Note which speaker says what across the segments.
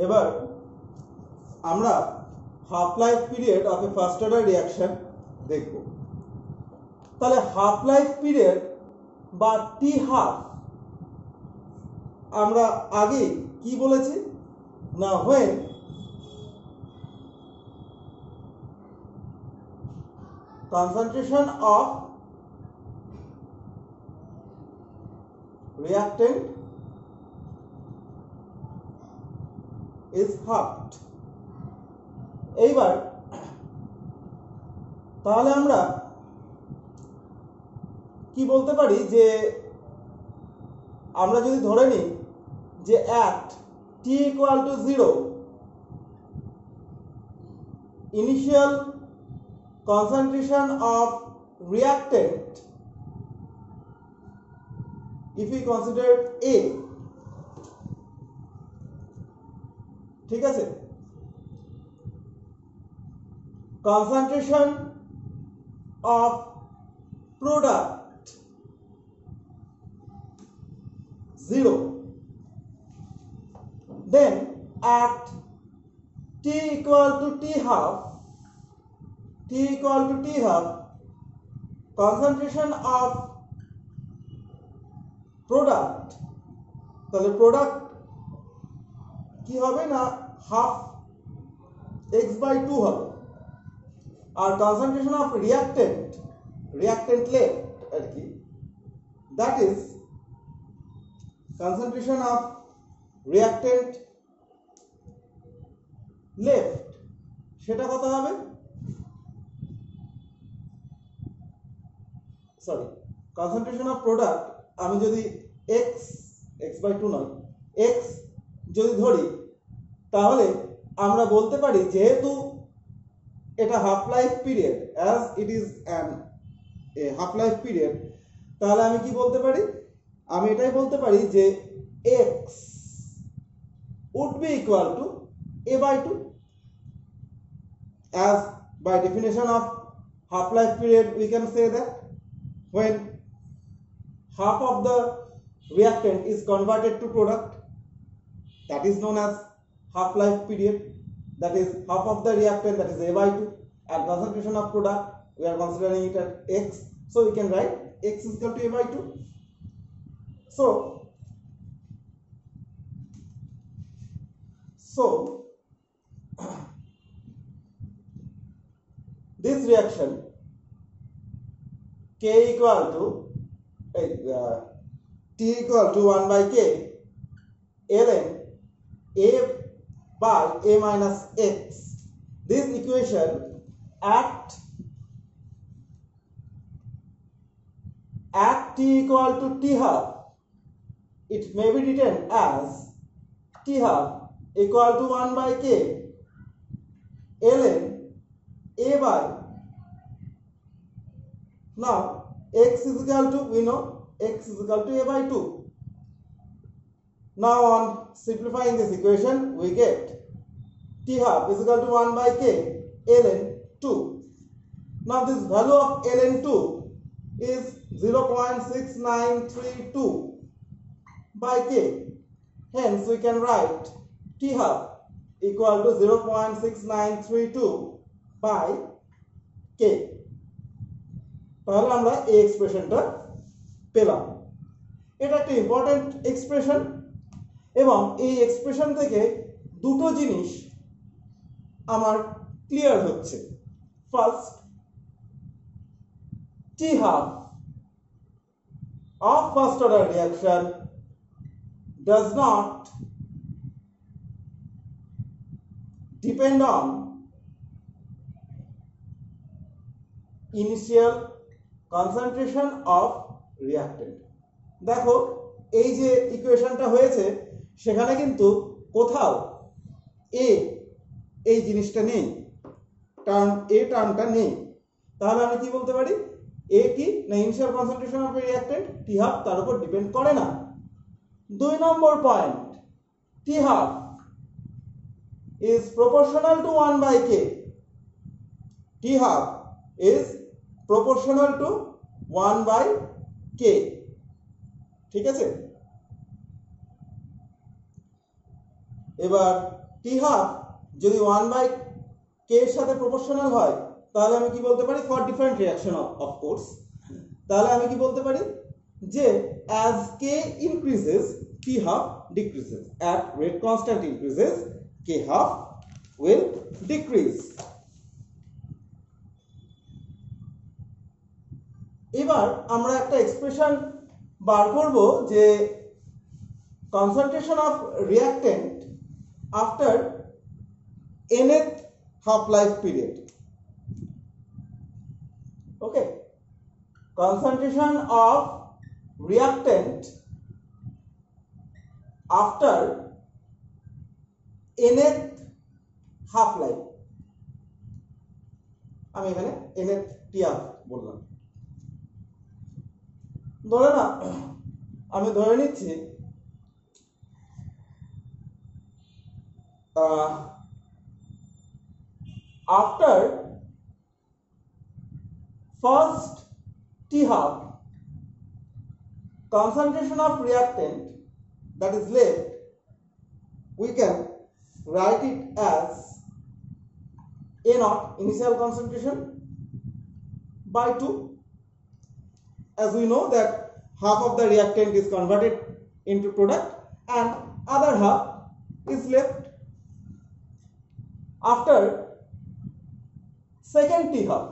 Speaker 1: এবার আমরা half life period of A first order reaction দেখব। তাহলে হাফ লাইফ পিরিয়ড বা টি হাফ আমরা আগে কি বলেছি না, when concentration of reactant is halved। এইবার তাহলে আমরা কি বলতে পারি যে আমরা যদি ধরে নিই যে at t equal to 0 initial concentration of reactant, if we consider A, ঠিক আছে, concentration of product 0, then at t equal to t half, concentration of product, তাহলে প্রোডাক্ট কি হবে না হাফ x/2 হবে, আর কনসেন্ট্রেশন অফ রিঅ্যাক্টেন্ট লেফট আর কি, that is concentration of reactant left, সেটা কত হবে, সরি কনসেন্ট্রেশন অফ প্রোডাক্ট আমি যদি x/2 নয় x যদি ধরি, তাহলে আমরা বলতে পারি যেহেতু এটা half life period, as it is an A half life period, তাহলে আমি কি বলতে পারি, আমি এটাই বলতে পারি যে x would be equal to a/2, as by definition of half life period we can say that when half of the reactant is converted to product, that is known as half life period, that is half of the reactant, that is a/2, and concentration of product we are considering it at x, so we can write x is equal to a/2. So this reaction k equal to t equal to 1/k ln a by a minus x, this equation at t equal to t half, it may be written as t half equal to 1/k ln a by, now x is equal to, we know x is equal to a/2. Now on simplifying this equation we get t half is equal to 1/k ln 2. Now this value of ln 2 is 0.6932 by k, hence we can write t half equal to 0.6932 by k. তাহলে আমরা এই এক্সপ্রেশনটা পেলাম। এটা একটা important expression, এবং এই expression থেকে দুটো জিনিস আমার ক্লিয়ার হচ্ছে। First, T half of first order reaction does not depend on initial concentration of reactant। দেখো এই যে ইকুয়েশনটা হয়েছে সেখানে কিন্তু কোথাও এই জিনিসটা নেই, টার্মটা নেই। তাহলে আমি কি বলতে পারি, এ কি না initial concentration of reactant t half তার উপর ডিপেন্ড করে না। 2 number point, t half is proportional to 1/k, t half is proportional to 1/k, ঠিক আছে। এবার টি হাফ যদি 1/k এর সাথে প্রপোর্শনাল হয় তাহলে আমি কি বলতে পারি, for different reaction of course, তাহলে আমি কি বলতে পারি যে as k increases t half decreases, at rate constant increases k half will decrease. এবার আমরা একটা এক্সপ্রেশন বার করব যে concentration of reactant after nth half life period. Okay, concentration of reactant after nth half life, আমি এখানে nth TR বললাম। ধরে না, আমি ধরে নিচ্ছি after first T half, concentration of reactant that is left, we can write it as A naught initial concentration by 2. As we know that half of the reactant is converted into product and other half is left. After second T half,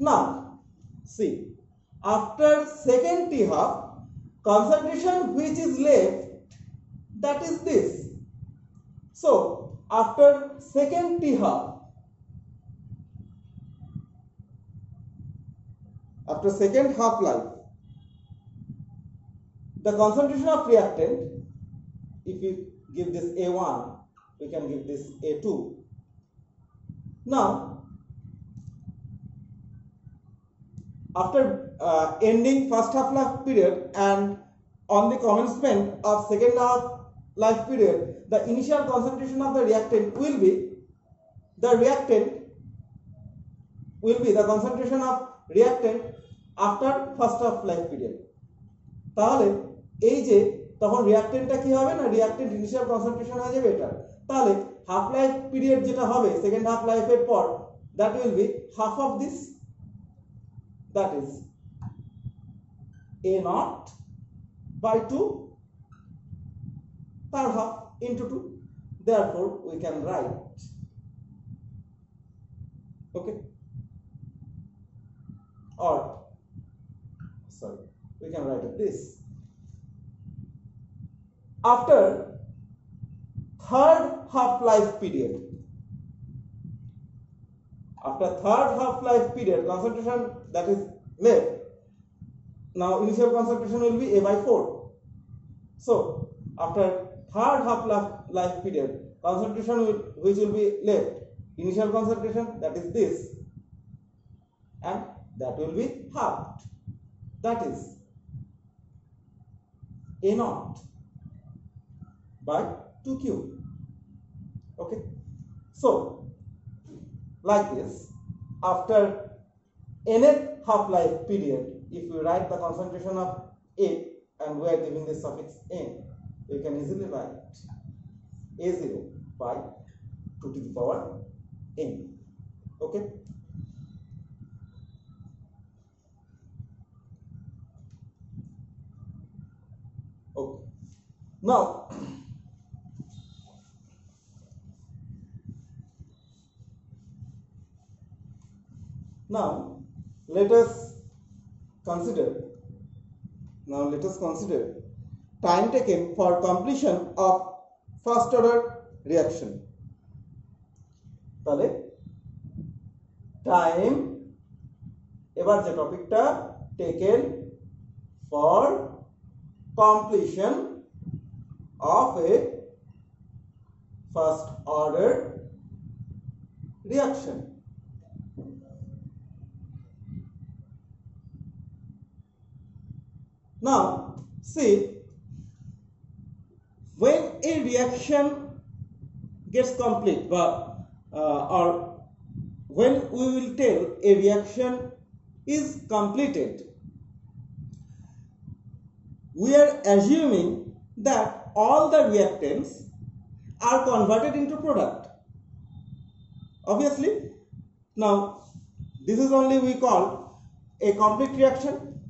Speaker 1: now see, after second T half, concentration which is left, that is this. So after second T half, after second half life, the concentration of reactant, if you give this A1, we can give this A2. Now after ending first half life period and on the commencement of second half life period, the initial concentration of the reactant will be the concentration of reactant after first half life period. তাহলে এই যে তখন রিঅ্যাক্টেন্টটা কি হবে না, রিঅ্যাক্টেন্ট initial concentration হয়ে যাবে এটা, তাহলে হাফ লাইফ পিরিয়ড যেটা হবে সেকেন্ড হাফ লাইফের পর, that will be half of this, that is A naught by 2, তার half into 2, therefore we can write, okay, or sorry, we can write it this. After third half life period, after third half life period, concentration that is left, now initial concentration will be A by 4. So after third half life period, concentration which will be left, initial concentration that is this, and that will be halved, that is A naught by 2q. Okay, so like this, after nth half life period, if we write the concentration of A and we are giving this suffix n, we can easily write A0 by 2 to the power n. Okay, okay, now let us consider time taken for completion of first order reaction. তাহলে time, এবার যে টপিকটা, taken for completion of a first order reaction. Now see, when a reaction gets complete, or when we will tell a reaction is completed, we are assuming that all the reactants are converted into product. Obviously, now this is only we call a complete reaction,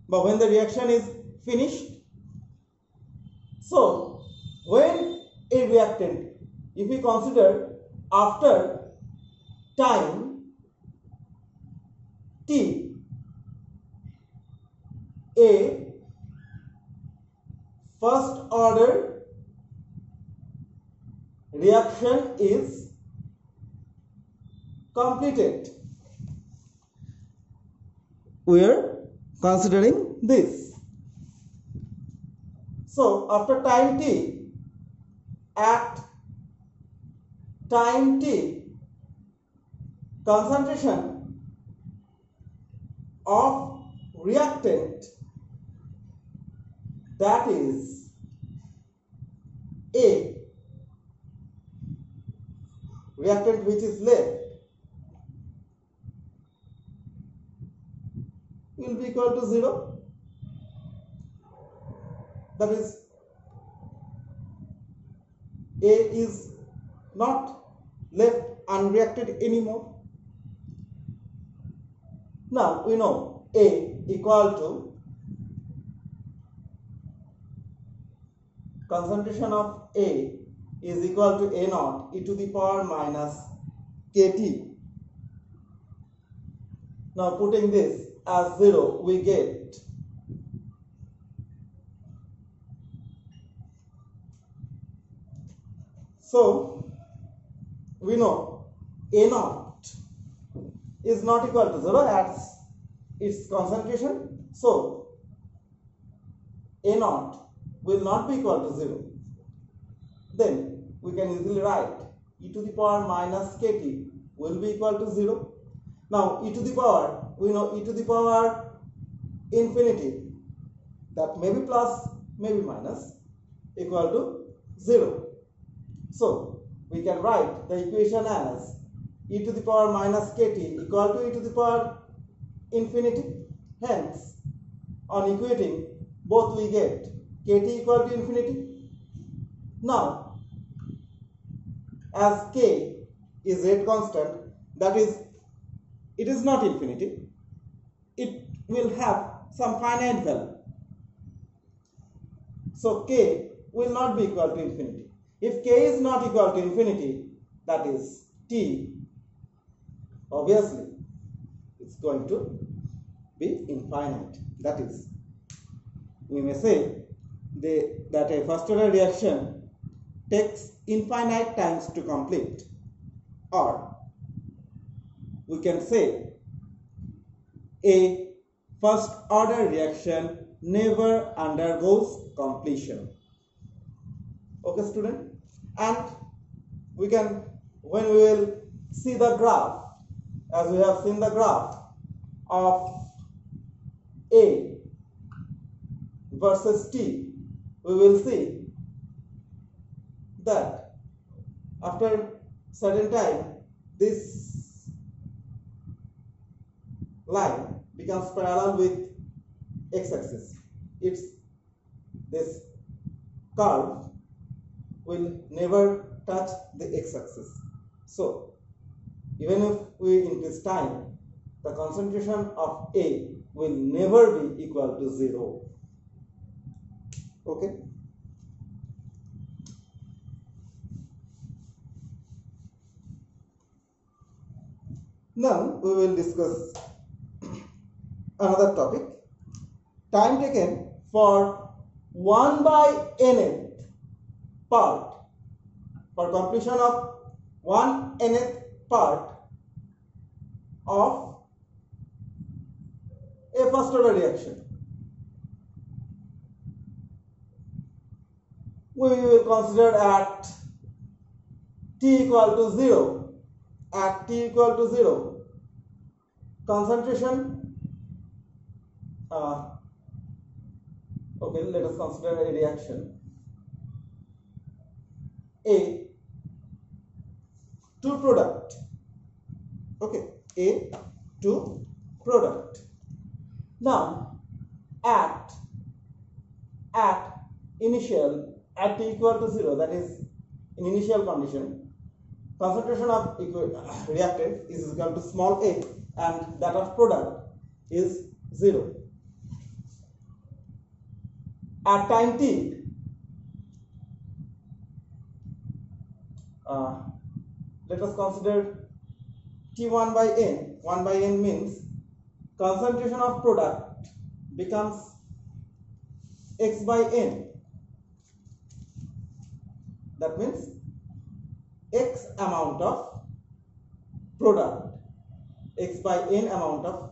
Speaker 1: but when the reaction is finished. So when a reactant, if we consider after time t, a first order reaction is completed. We are considering this. So after time t, at time t, concentration of reactant, that is A, reactant which is left, will be equal to 0. That is, A is not left unreacted anymore. Now we know A equal to concentration of A is equal to A naught e to the power minus kT. Now putting this as 0, we get so we know A naught is not equal to 0 as its concentration. So A naught will not be equal to 0. Then we can easily write e to the power minus kT will be equal to 0. Now e to the power, we know e to the power infinity, that may be plus, may be minus, equal to 0. So we can write the equation as e to the power minus kT equal to e to the power infinity. Hence, on equating both, we get kT equal to infinity. Now, as k is rate constant, that is, it is not infinity, it will have some finite value. So k will not be equal to infinity. If k is not equal to infinity, that is t, obviously it's going to be infinite. That is, we may say that a first order reaction takes infinite times to complete, or we can say a first order reaction never undergoes completion. Okay, student? And we can, when we will see the graph, as we have seen the graph of A versus T, we will see that after certain time this line becomes parallel with x-axis. It's this curve will never touch the x-axis. So even if we increase time, the concentration of A will never be equal to 0. Okay. Now we will discuss another topic. Time taken for 1/nth part, for completion of 1/nth part of a first order reaction. We will consider at t equal to 0. At t equal to 0, concentration, okay, let us consider a reaction A to product. Okay, A to product. Now at initial, at t equal to 0, that is in initial condition, concentration of reactant is equal to small a and that of product is 0. At time t, let us consider T1 by n. 1 by n means concentration of product becomes x by n. That means x amount of product, x by n amount of,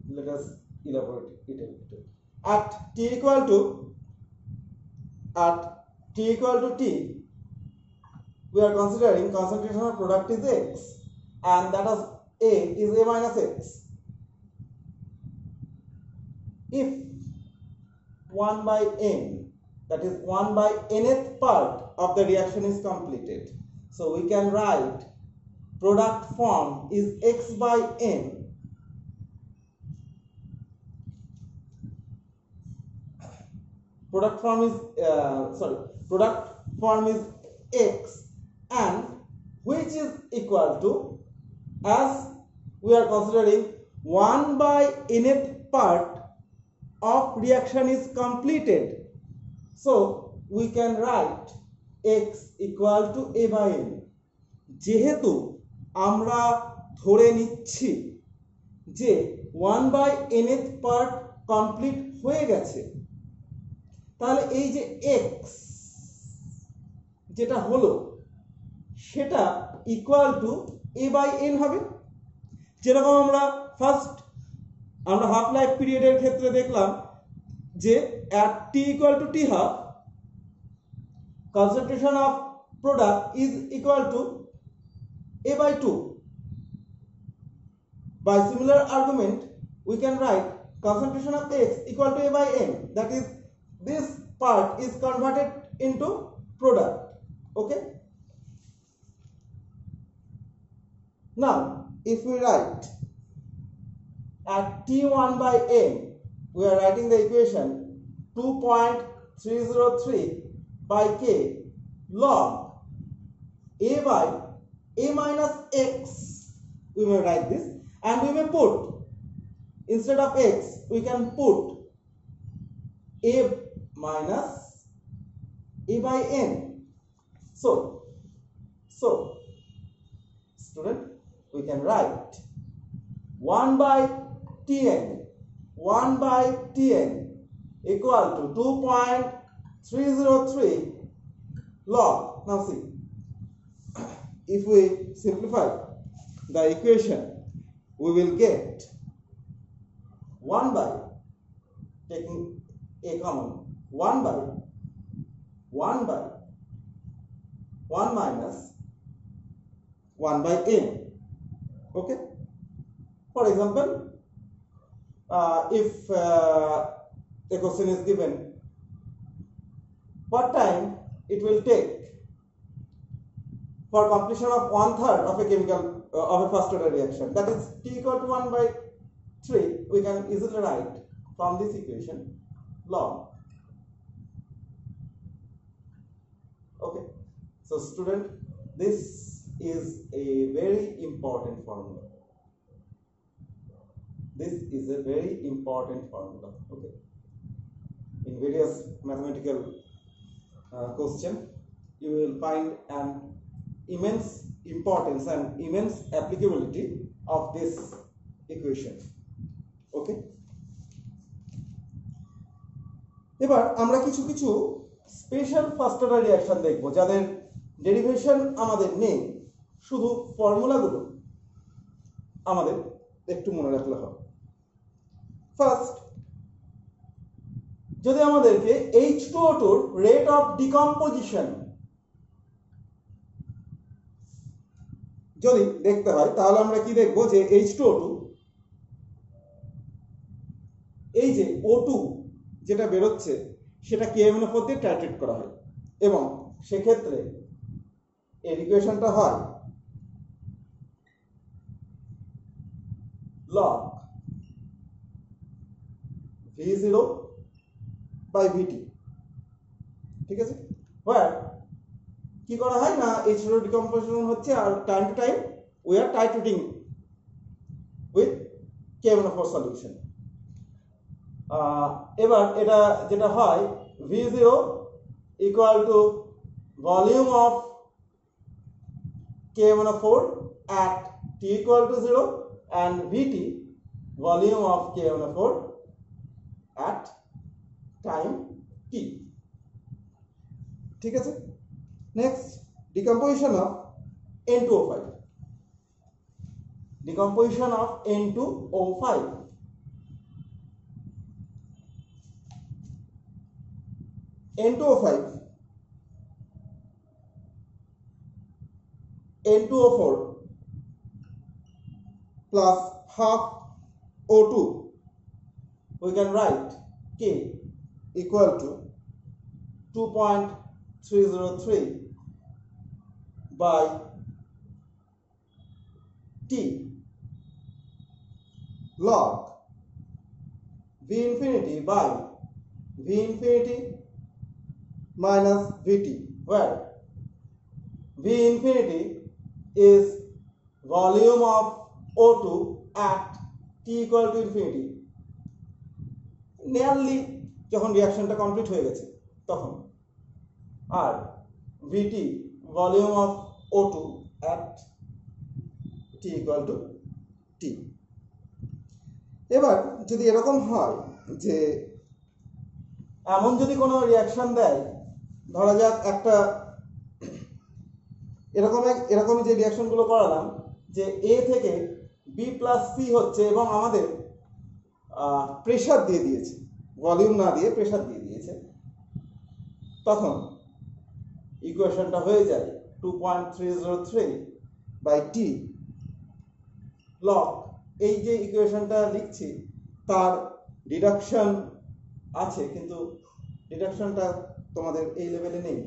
Speaker 1: let us elaborate it a little. At t equal to t, we are considering concentration of product is x and that of a is a minus x. If 1 by n, that is 1 by nth part of the reaction is completed, so we can write product form is x by n. Product form is x, and which is equal to, as we are considering 1 by nth part of reaction is completed, so we can write x equal to a by n. যেহেতু আমরা ধরে নিচ্ছি যে 1 by nth part complete হয়ে গেছে, তাহলে এই যে x যেটা হলো সেটা equal to a by n হবে। যেরকম আমরা হাফ লাইফ পিরিয়ডের ক্ষেত্রে দেখলাম যে at t equal to t half, concentration of product is equal to a by 2. By similar argument, we can write concentration of x equal to a by n. That is, this part is converted into product. Okay. Now, if we write at t1 by n, we are writing the equation 2.303 by k log a by a minus x. We may write this, and we may put, instead of x, we can put a minus a by n. So student, we can write 1 by tn equal to 2.303 log. Now see, if we simplify the equation, we will get 1 by, taking a common, 1 by 1 minus 1 by n. Okay. For example, if a question is given, what time it will take for completion of 1/3 of a chemical of a first order reaction, that is t equal to 1 by 3, we can easily write from this equation log. Okay. So student, this is a very important formula. This is a very important formula. Okay. In various mathematical question, you will find an immense importance and immense applicability of this equation. Okay. এবার আমরা কিছু special first order reaction দেখব, যাদের derivation আমাদের নেই, শুধু ফর্মুলাগুলো আমাদের একটু মনে রাখলে হবে। ফার্স্ট, যদি আমাদেরকে H2O2 রেট অফ ডিকম্পোজিশন যদি দেখতে হয়, তাহলে আমরা কি দেখব যে H2O2, এই যে O2 যেটা বেরোচ্ছে সেটা KMnO4 দিয়ে টাইট্রেট করা হয়, এবং সেক্ষেত্রে এর ইকুয়েশনটা হয় log V0 by VT। ঠিক আছে, where K কি করা হয় না H2O ডিকম্পোজিশন হচ্ছে আর time to time we are titrating with KMnO4 solution. এবার এটা যেটা হয় V0 equal to volume of KMnO4 at t equal to 0 and VT volume of KMnO4 at time t. ঠিক আছে, next decomposition of N2O5. Decomposition of N2O5. N2O5, N2O4 plus half O2, we can write K equal to 2.303 by T log V infinity by V infinity minus Vt, where V infinity is volume of O2 at t equal to infinity. Nearly যখন রিঅ্যাকশনটা complete হয়ে গেছে তখন, আর Vt volume of O2 at t equal to t. এবার যদি এরকম হয় যে এমন যদি কোনো রিঅ্যাকশন দেয়, ধরা যাক একটা এরকমই যে রিঅ্যাকশনগুলো করালাম যে A থেকে B প্লাস C হচ্ছে এবং আমাদের প্রেশার দিয়ে দিয়েছে, ভলিউম না দিয়ে প্রেশার দিয়ে দিয়েছে, তখন ইকুয়েশনটা হয়ে যায় 2.303 বাই T লগ, এই যে ইকুয়েশনটা লিখছি তার ডিডাকশন আছে কিন্তু ডিডাকশনটা তোমাদের এই লেভেলে নেই,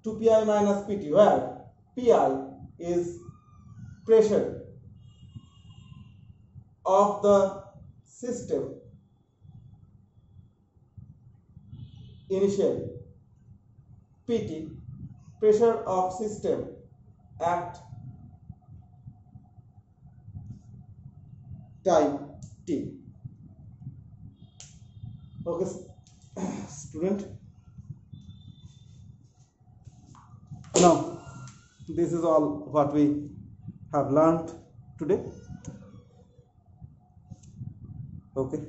Speaker 1: 2pi minus pt, where pi is pressure of the system initially, pt pressure of system at time t. Okay student, now this is all what we have learned today. Okay.